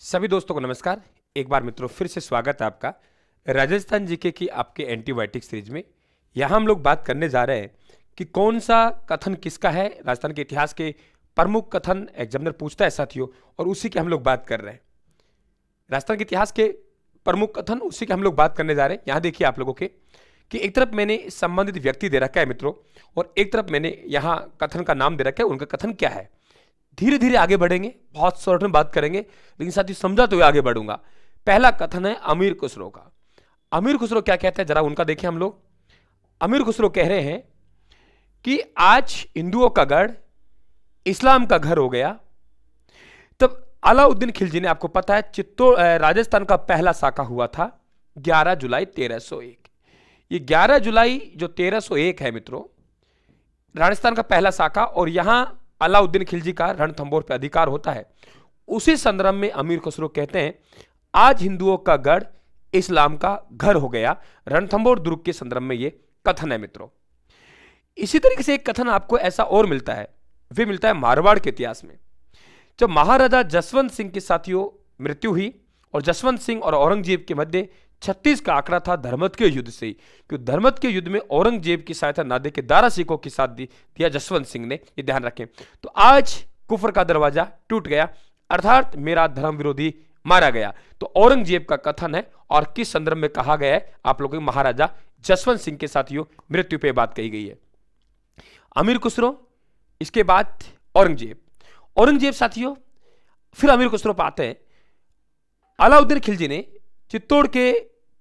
सभी दोस्तों को नमस्कार। एक बार मित्रों फिर से स्वागत है आपका राजस्थान जीके की आपके एंटीबायोटिक सीरीज में। यहाँ हम लोग बात करने जा रहे हैं कि कौन सा कथन किसका है। राजस्थान के इतिहास के प्रमुख कथन एग्जामिनर पूछता है साथियों, और उसी की हम लोग बात कर रहे हैं। राजस्थान के इतिहास के प्रमुख कथन उसी की हम लोग बात करने जा रहे हैं। यहाँ देखिए आप लोगों के कि एक तरफ मैंने संबंधित व्यक्ति दे रखा है मित्रों, और एक तरफ मैंने यहाँ कथन का नाम दे रखा है, उनका कथन क्या है। धीरे धीरे आगे बढ़ेंगे, बहुत शॉर्ट में बात करेंगे, लेकिन साथियों समझाते हुए आगे बढ़ूंगा। पहला कथन है अमीर खुसरो का। अमीर खुसरो क्या कहते हैं जरा उनका देखें हम लोग। अमीर खुसरो कह रहे हैं कि आज हिंदुओं का गढ़ इस्लाम का घर हो गया। तब अलाउद्दीन खिलजी ने, आपको पता है, चित्तौड़ राजस्थान का पहला साका हुआ था 11 जुलाई 1301। ये 11 जुलाई जो 1301 है मित्रों, राजस्थान का पहला साका, और यहां अलाउद्दीन खिलजी का रणथंभौर पर अधिकार होता है। उसी संदर्भ में अमीर खुसरो कहते हैं आज हिंदुओं का गढ़ इस्लाम का घर हो गया। रणथंभौर दुर्ग के संदर्भ में यह कथन है मित्रों। इसी तरीके से एक कथन आपको ऐसा और मिलता है, वे मिलता है मारवाड़ के इतिहास में। जब महाराजा जसवंत सिंह की साथियों मृत्यु हुई और जसवंत सिंह और औरंगजेब के मध्य 36 का आंकड़ा था धर्मत के युद्ध से, क्योंकि धर्मत के युद्ध में औरंगजेब की सहायता ना दे के दारा सिखों के साथ दिया जसवंत सिंह ने, ये ध्यान रखें। तो आज कुफर का दरवाजा टूट गया, अर्थात मेरा धर्म विरोधी मारा गया। तो औरंगजेब का कथन है, और किस संदर्भ में कहा गया है आप लोगों के, महाराजा जसवंत सिंह के साथियों मृत्यु पे बात कही गई है। अमीर खुसरो, इसके बाद औरंगजेब साथियों, फिर अमीर खुसरो पे आते हैं। अलाउद्दीन खिलजी ने चित्तौड़ के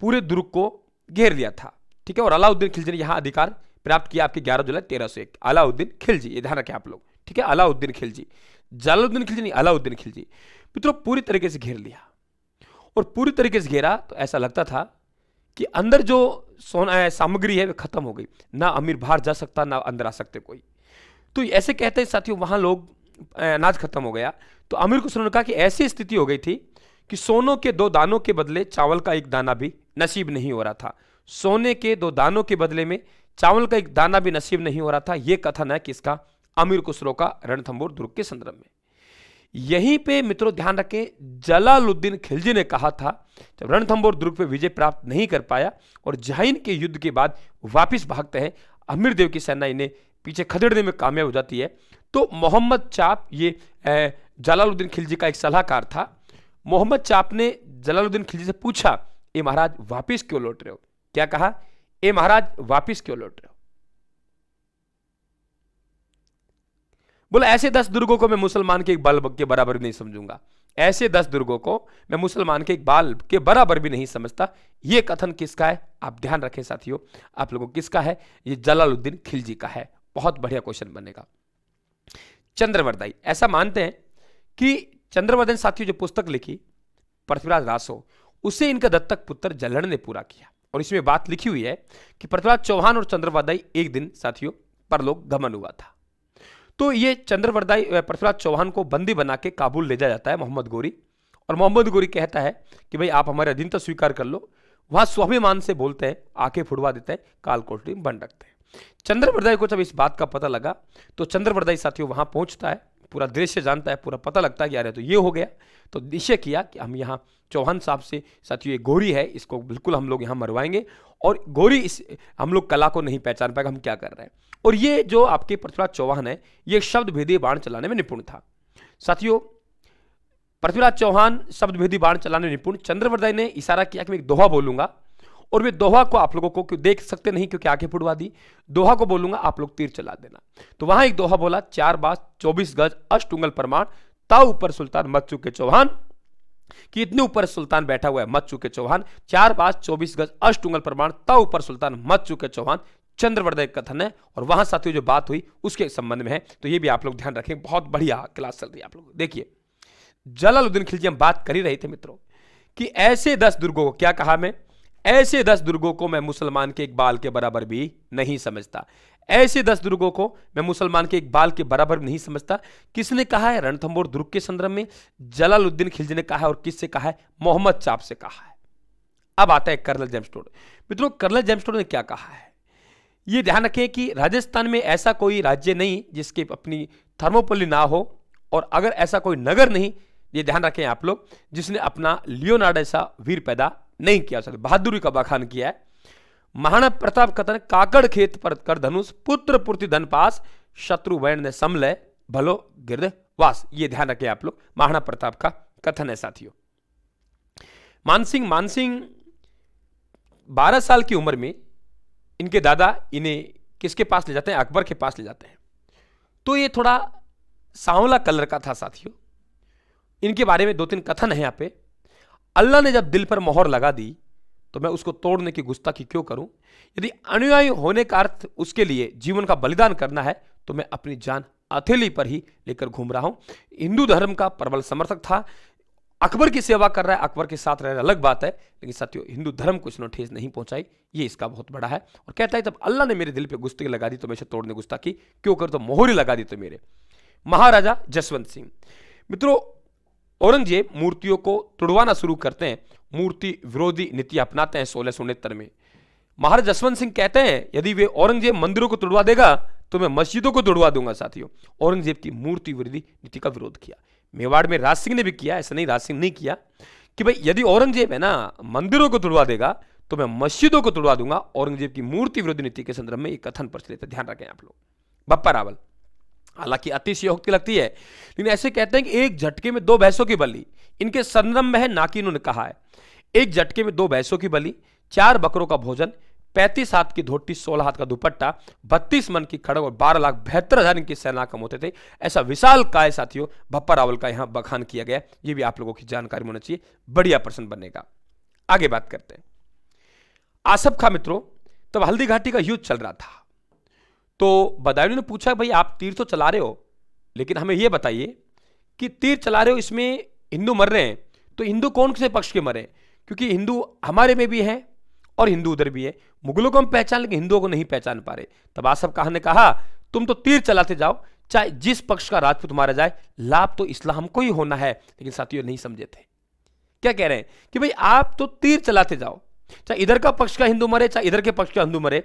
पूरे दुर्ग को घेर लिया था, ठीक है, और अलाउद्दीन खिलजी ने यहां अधिकार प्राप्त किया आपके 11 जुलाई 1301। अलाउद्दीन खिलजी, ये ध्यान रखें आप लोग, ठीक है। अलाउद्दीन खिलजी, जलालुद्दीन खिलजी नहीं, अलाउद्दीन खिलजी मित्रों पूरी तरीके से घेर लिया। और पूरी तरीके से घेरा तो ऐसा लगता था कि अंदर जो सोना सामग्री है वह खत्म हो गई, ना अमीर बाहर जा सकता ना अंदर आ सकते कोई। तो ऐसे कहते हैं साथियों, वहां लोग अनाज खत्म हो गया। तो अमीर खुसरो ने कहा कि ऐसी स्थिति हो गई थी कि सोनों के 2 दानों के बदले चावल का 1 दाना भी नसीब नहीं हो रहा था। सोने के 2 दानों के बदले में चावल का 1 दाना भी नसीब नहीं हो रहा था। यह कथन है किसका? अमीर खुसरो का, रणथंभौर दुर्ग के संदर्भ में। यहीं पे मित्रों ध्यान रखें, जलालुद्दीन खिलजी ने कहा था जब रणथंभौर दुर्ग पे विजय प्राप्त नहीं कर पाया और जहाइन के युद्ध के बाद वापिस भागते हैं, अमीर देव की सेना इन्हें पीछे खदेड़ने में कामयाब हो जाती है। तो मोहम्मद चाप, ये जलालुद्दीन खिलजी का एक सलाहकार था, मोहम्मद चाप ने जलालुद्दीन खिलजी से पूछा, ए महाराज वापिस क्यों लौट रहे हो? क्या कहा? ए महाराज वापिस क्यों लौट रहे हो? बोला ऐसे 10 दुर्गों को मैं मुसलमान के एक बाल के बराबर भी नहीं समझूंगा। ऐसे 10 दुर्गों को मैं मुसलमान के एक बाल के बराबर भी नहीं समझता। यह कथन किसका है? आप ध्यान रखें साथियों, आप लोगों किसका है? ये जलालुद्दीन खिलजी का है। बहुत बढ़िया क्वेश्चन बनेगा। चंद्रवरदाई ऐसा मानते हैं कि चंद्रवरदाई साथियों जो पुस्तक लिखी पृथ्वीराज रासो, उसे इनका दत्तक पुत्र जलहड़ ने पूरा किया। और इसमें बात लिखी हुई है कि पृथ्वीराज चौहान और चंद्रवरदाई एक दिन साथियों परलोक गमन हुआ था। तो ये चंद्रवरदाई पृथ्वीराज चौहान को बंदी बना के काबुल ले जाया जाता है मोहम्मद गोरी, और मोहम्मद गोरी कहता है कि भाई आप हमारे अधीनता स्वीकार कर लो। वहां स्वाभिमान से बोलते हैं, आंखें फुड़वा देते हैं, काल कोठरी में बंद रखते हैं। चंद्रवरदाई को जब इस बात का पता लगा तो चंद्रवरदाई साथियों वहां पहुंचता है, पूरा दृश्य जानता है, पूरा पता लगता है कि यार तो ये हो गया। तो निश्चय किया कि हम यहाँ चौहान साहब से साथियों, ये गोरी है, इसको बिल्कुल हम लोग यहाँ मरवाएंगे, और गोरी इस हम लोग कला को नहीं पहचान पाएगा हम क्या कर रहे हैं। और ये जो आपके पृथ्वीराज चौहान है, ये शब्द भेदी बाण चलाने में निपुण था साथियों। पृथ्वीराज चौहान शब्द भेदी बाण चलाने में निपुण। चंद्रवरदाई ने इशारा किया कि मैं एक दोहा बोलूंगा, और वे दोहा को आप लोगों को देख सकते नहीं क्योंकि आंखें फुड़वा दी। दोहा को बोलूंगा, आप लोग तीर चला देना। तो वहां एक दोहा बोला, 4 बास 24 गज अष्टुंगल प्रमाण, ताऊ ऊपर सुल्तान मत चुके चौहान, कि इतने ऊपर सुल्तान बैठा हुआ है मत चुके चौहान। 4 बास 24 गज अष्टुंगल प्रमाण, ताऊ ऊपर सुल्तान मत चुके चौहान। चंद्रवरदाई कथन है, और वहां साथियों जो बात हुई उसके संबंध में है। तो ये भी आप लोग ध्यान रखें, बहुत बढ़िया क्लास चल रही है आप लोग। देखिए जलालुद्दीन खिलजी हम बात कर ही रहे थे मित्रों कि ऐसे 10 दुर्गों को, क्या कहा मैं? ऐसे 10 दुर्गों को मैं मुसलमान के एक बाल के बराबर भी नहीं समझता। ऐसे 10 दुर्गों को मैं मुसलमान के एक बाल के बराबर नहीं समझता। किसने कहा है? रणथंभौर दुर्ग के संदर्भ में जलालुद्दीन खिलजी ने कहा है। और किससे कहा है? मोहम्मद चाप से कहा है। अब आता है कर्नल जेम्स टोड। मित्रों कर्नल जेम्स टोड ने क्या कहा है? यह ध्यान रखें कि राजस्थान में ऐसा कोई राज्य नहीं जिसके अपनी थर्मोपल्ली ना हो, और अगर ऐसा कोई नगर नहीं ये ध्यान रखें आप लोग, जिसने अपना लियोनार्ड ऐसा वीर पैदा नहीं किया, बहादुरी का बखान किया है। महाराणा प्रताप कथन काकड़ खेत पर कर धनुष, पुत्र पूर्ति धन पास, शत्रु वैन ने समलय भलो गिरद वास। ये ध्यान रखें आप लोग, महाराणा प्रताप का कथन है साथियों। मानसिंह 12 साल की उम्र में इनके दादा इन्हें किसके पास ले जाते हैं? अकबर के पास ले जाते हैं। तो ये थोड़ा सांवला कलर का था साथियों। इनके बारे में 2-3 कथन है यहाँ पे। अल्लाह ने जब दिल पर मोहर लगा दी तो मैं उसको तोड़ने की गुस्ताखी क्यों करूं? यदि अनुयायी होने का अर्थ उसके लिए जीवन का बलिदान करना है तो मैं अपनी जान हथेली पर ही लेकर घूम रहा हूं। हिंदू धर्म का प्रबल समर्थक था, अकबर की सेवा कर रहा है, अकबर के साथ रहना अलग बात है, लेकिन साथियों हिंदू धर्म को इसने ठेस नहीं पहुंचाई, ये इसका बहुत बड़ा है। और कहता है जब अल्लाह ने मेरे दिल पे गुस्ताखी लगा दी तो मैं इसे तोड़ने गुस्ताखी क्यों करूं? तो मोहरी लगा दी तो मेरे। महाराजा जसवंत सिंह मित्रों, औरंगजेब मूर्तियों को तुड़वाना शुरू करते हैं, मूर्ति विरोधी नीति अपनाते हैं 1669 में। महाराजा जसवंत सिंह कहते हैं यदि वे औरंगजेब मंदिरों को तुड़वा देगा तो मैं मस्जिदों को तुड़वा दूंगा। साथियों औरंगजेब की मूर्ति विरोधी नीति का विरोध किया। मेवाड़ में राज सिंह ने भी किया, ऐसा नहीं राज सिंह नहीं किया कि भाई यदि औरंगजेब है ना मंदिरों को तुड़वा देगा तो मैं मस्जिदों को तुड़वा दूंगा। औरंगजेब की मूर्ति विरोधी नीति के संदर्भ में एक कथन प्रचलित है, ध्यान रखें आप लोग। बप्पा रावल, हालांकि अतिशयोक्ति लगती है लेकिन ऐसे कहते हैं कि एक झटके में 2 भैंसों की बलि, इनके संदर्भ में है ना कि इन्होंने कहा है। एक झटके में 2 भैंसों की बलि, 4 बकरों का भोजन, 35 हाथ की धोती, 16 हाथ का दुपट्टा, 32 मन की खड़ग और 12,72,000 इनकी सेना कम होते थे। ऐसा विशाल काय साथियों बप्पा रावल का यहां बखान किया गया। ये भी आप लोगों की जानकारी होना चाहिए, बढ़िया प्रश्न बनेगा। आगे बात करते हैं आसफ खां मित्रों। तब हल्दी घाटी का युद्ध चल रहा था तो बदायूं ने पूछा भाई आप तीर तो चला रहे हो लेकिन हमें यह बताइए कि तीर चला रहे हो इसमें हिंदू मर रहे हैं तो हिंदू कौन से पक्ष के मरे? क्योंकि हिंदू हमारे में भी है और हिंदू उधर भी है। मुगलों को हम पहचान लेकिन हिंदुओं को नहीं पहचान पा रहे। तब आसफ खां ने कहा तुम तो तीर चलाते जाओ, चाहे जिस पक्ष का राजपूत मारा जाए, लाभ तो इस्लाम को ही होना है। लेकिन साथियों नहीं समझे थे। क्या कह रहे हैं कि भाई आप तो तीर चलाते जाओ, चाहे इधर का पक्ष का हिंदू मरे चाहे इधर के पक्ष का हिंदू मरे,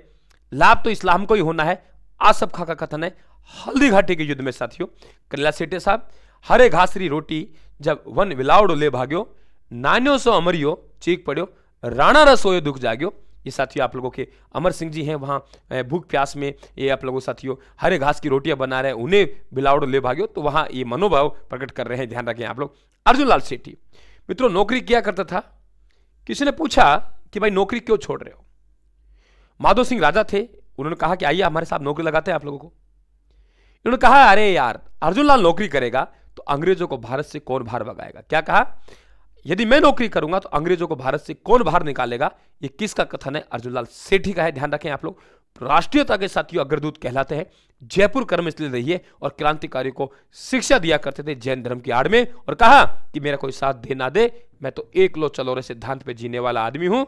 लाभ तो इस्लाम को ही होना है। आसफ खां का कथन है हल्दी घाटी के युद्ध में साथियों। कल्ला सेठे साहब, हरे घासरी रोटी जब वन विलावड़ो ले भाग्यो, नान्यो सो अमरियो चीख पड़ो, राणा रसोयो दुख जाग्यो। ये साथियों आप लोगों के अमर सिंह जी हैं, वहां भूख प्यास में ये आप लोगों साथियों हरे घास की रोटियां बना रहे हैं, उन्हें बिलावड़ो ले भाग्यो, तो वहां ये मनोभाव प्रकट कर रहे हैं, ध्यान रखें आप लोग। अर्जुन लाल सेठी मित्रों नौकरी किया करता था। किसी ने पूछा कि भाई नौकरी क्यों छोड़ रहे हो? माधो सिंह राजा थे, उन्होंने कहा कि आइए हमारे साथ नौकरी लगाते हैं आप लोगों को। इन्होंने कहा अरे यार अर्जुन लाल नौकरी करेगा तो अंग्रेजों को भारत से कौन बाहर भगाएगा? क्या कहा? यदि मैं नौकरी करूंगा तो अंग्रेजों को भारत से कौन बाहर निकालेगा? ये किसका कथन है? अर्जुन लाल सेठी का है, ध्यान रखें आप लोग। राष्ट्रीयता के साथियों अग्रदूत कहलाते हैं। जयपुर कर्म इसलिए रहिए और क्रांतिकारी को शिक्षा दिया करते थे जैन धर्म की आड़ में, और कहा कि मेरा कोई साथ दे ना दे, मैं तो एक लो चलो रे सिद्धांत पे जीने वाला आदमी हूं।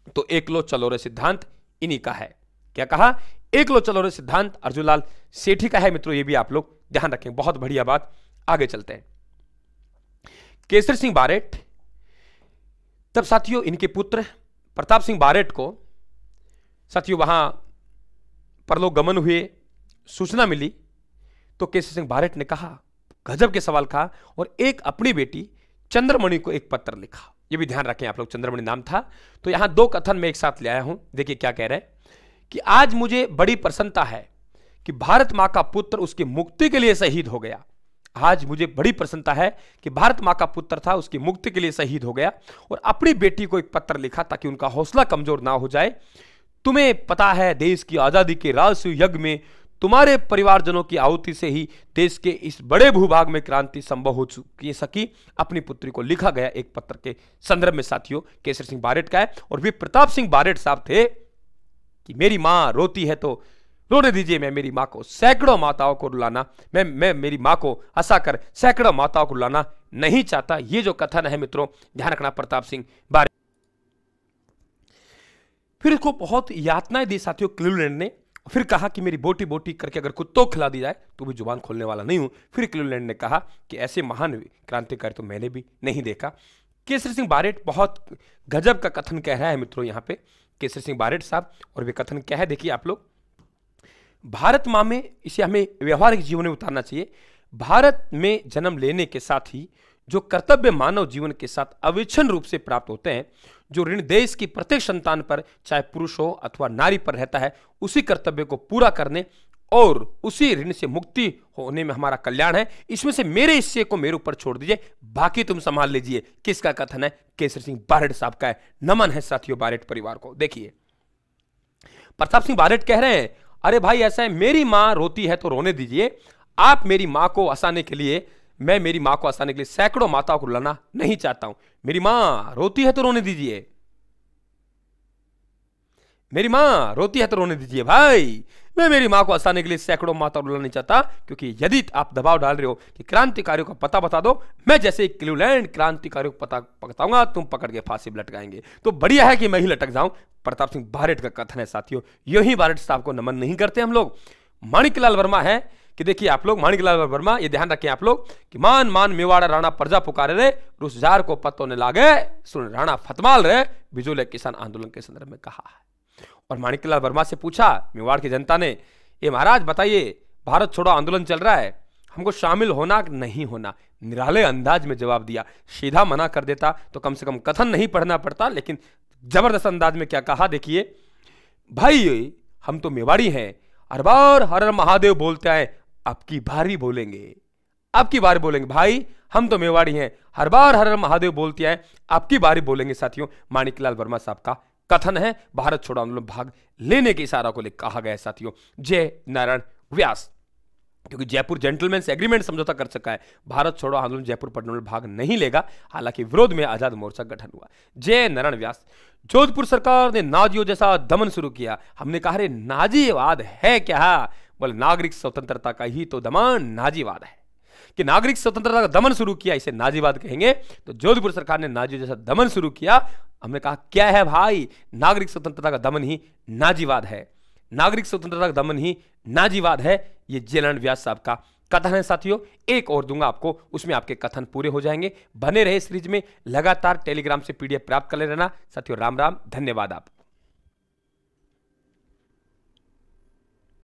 तो एक लो चलो रे सिद्धांत इन्हीं का है। क्या कहा? एक लो चलो रे सिद्धांत अर्जुन लाल सेठी का है मित्रों। ये भी आप लोग ध्यान रखें, बहुत बढ़िया बात। आगे चलते हैं। केसरी सिंह बारेट, तब साथियों इनके पुत्र प्रताप सिंह बारेट को साथियों वहां परलोक गमन हुए, सूचना मिली तो केसरी सिंह बारेट ने कहा, गजब के सवाल कहा, और एक अपनी बेटी चंद्रमणि को एक पत्र लिखा। ये भी ध्यान रखें आप लोग, चंद्रमणि नाम था। तो यहां 2 कथन में एक साथ ले आया हूं। देखिए क्या कह रहे हैं कि आज मुझे बड़ी प्रसन्नता है कि भारत मां का पुत्र उसकी मुक्ति के लिए शहीद हो गया। आज मुझे बड़ी प्रसन्नता है कि भारत मां का पुत्र था, उसकी मुक्ति के लिए शहीद हो गया, और अपनी बेटी को एक पत्र लिखा ताकि उनका हौसला कमजोर ना हो जाए। तुम्हें पता है देश की आजादी के राजस्व यज्ञ में तुम्हारे परिवारजनों की आहुति से ही देश के इस बड़े भूभाग में क्रांति संभव हो सकी। अपनी पुत्री को लिखा गया एक पत्र के संदर्भ में साथियों केसरी सिंह बारेट का है। और वे प्रताप सिंह बारेट साहब थे कि मेरी मां रोती है तो रोने दीजिए, मैं मेरी मां को सैकड़ों माताओं को रुलाना, मैं मेरी मां को हंसाकर सैकड़ों माताओं को रुलाना नहीं चाहता। ये जो कथन है मित्रों ध्यान रखना, प्रताप सिंह बारेट। फिर इसको बहुत यातनाएं दी साथियों क्लीवलैंड ने। फिर कहा कि मेरी बोटी बोटी करके अगर कुत्तों खिला दी जाए तो भी जुबान खोलने वाला नहीं हूं। फिर क्लीवलैंड ने कहा कि ऐसे महान क्रांतिकारी तो मैंने भी नहीं देखा। केसरी सिंह बारेट बहुत गजब का कथन कह रहा है मित्रों यहाँ पे केसरी सिंह बारेट साहब। और वे कथन क्या है देखिए आप लोग। भारत मां में, इसे हमें व्यवहारिक जीवन में उतारना चाहिए। भारत में जन्म लेने के साथ ही जो कर्तव्य मानव जीवन के साथ अविच्छिन्न रूप से प्राप्त होते हैं, जो ऋण देश की प्रत्येक संतान पर, चाहे पुरुष हो अथवा नारी पर रहता है, उसी कर्तव्य को पूरा करने और उसी ऋण से मुक्ति होने में हमारा कल्याण है। इसमें से मेरे हिस्से को मेरे ऊपर छोड़ दीजिए, बाकी तुम संभाल लीजिए। किसका कथन है? केसरी सिंह बारेट साहब का है। नमन है साथियों बारेट परिवार को। देखिए प्रताप सिंह बारेट कह रहे हैं, अरे भाई ऐसा है, मेरी मां रोती है तो रोने दीजिए। आप मेरी मां को हंसाने के लिए, मैं मेरी मां को हंसाने के लिए सैकड़ों माताओं को रुलाना नहीं चाहता हूं। मेरी मां रोती है तो रोने दीजिए, मेरी मां रोती है तो रोने दीजिए भाई। मैं मेरी मां को हंसाने के लिए सैकड़ों माताओं को रुलाना नहीं चाहता, क्योंकि यदि आप दबाव डाल रहे हो कि क्रांतिकारियों का पता बता दो, मैं जैसे क्लीवलैंड क्रांतिकारियों को पता बताऊंगा, तुम पकड़ के फांसी पर लटकाएंगे। तो बढ़िया है कि मैं ही लटक जाऊं। प्रताप सिंह बारेट का कथन है साथियों। यू ही बारेट साहब को नमन नहीं करते हम लोग। माणिकलाल वर्मा है कि देखिए आप लोग, माणिकलाल वर्मा, ये ध्यान रखें आप लोग कि मान मान मेवाड़ा राणा प्रजा पुकारे रे, रुसजार को पत्तों ने लागे, सुन राणा फतमाल रे, बिजोले किसान आंदोलन के संदर्भ में कहा है। और माणिकलाल वर्मा से पूछा मेवाड़ की जनता ने, ये महाराज बताइए, भारत छोड़ो आंदोलन चल रहा है, हमको शामिल होना नहीं होना? निराले अंदाज में जवाब दिया। सीधा मना कर देता तो कम से कम कथन नहीं पढ़ना पड़ता, लेकिन जबरदस्त अंदाज में क्या कहा देखिए, भाई हम तो मेवाड़ी हैं, हर बार हर हर महादेव बोलते हैं, अब की बार भी बोलेंगे, अब की बार बोलेंगे भाई, हम तो मेवाड़ी हैं, हर बार हर हर महादेव बोलते हैं, अब की बार बोलेंगे। साथियों माणिकलाल वर्मा साहब का कथन है। भारत छोड़ो आंदोलन भाग लेने के इशारा को कहा गया है साथियों। जय नारायण व्यास, क्योंकि जयपुर जेंटलमैन एग्रीमेंट समझौता कर सका है, भारत छोड़ो आंदोलन जयपुर पटना में भाग नहीं लेगा। हालांकि विरोध में आजाद मोर्चा गठन हुआ। जय नारायण व्यास, जोधपुर सरकार ने नाजियों जैसा दमन शुरू किया। हमने कहा रे नाजीवाद है क्या? बोले नागरिक स्वतंत्रता का ही तो दमन नाजीवाद है, कि नागरिक स्वतंत्रता का दमन शुरू किया, इसे नाजीवाद कहेंगे। तो जोधपुर सरकार ने नाजियों जैसा दमन शुरू किया। हमने कहा क्या है भाई, नागरिक स्वतंत्रता का दमन ही नाजीवाद है, नागरिक स्वतंत्रता का दमन ही नाजीवाद है। ये जय नारायण व्यास साहब का कथन है साथियों। एक और दूंगा आपको, उसमें आपके कथन पूरे हो जाएंगे। बने रहे सीरीज में, लगातार टेलीग्राम से PDF प्राप्त कर ले रहना साथियों। राम राम, धन्यवाद आप।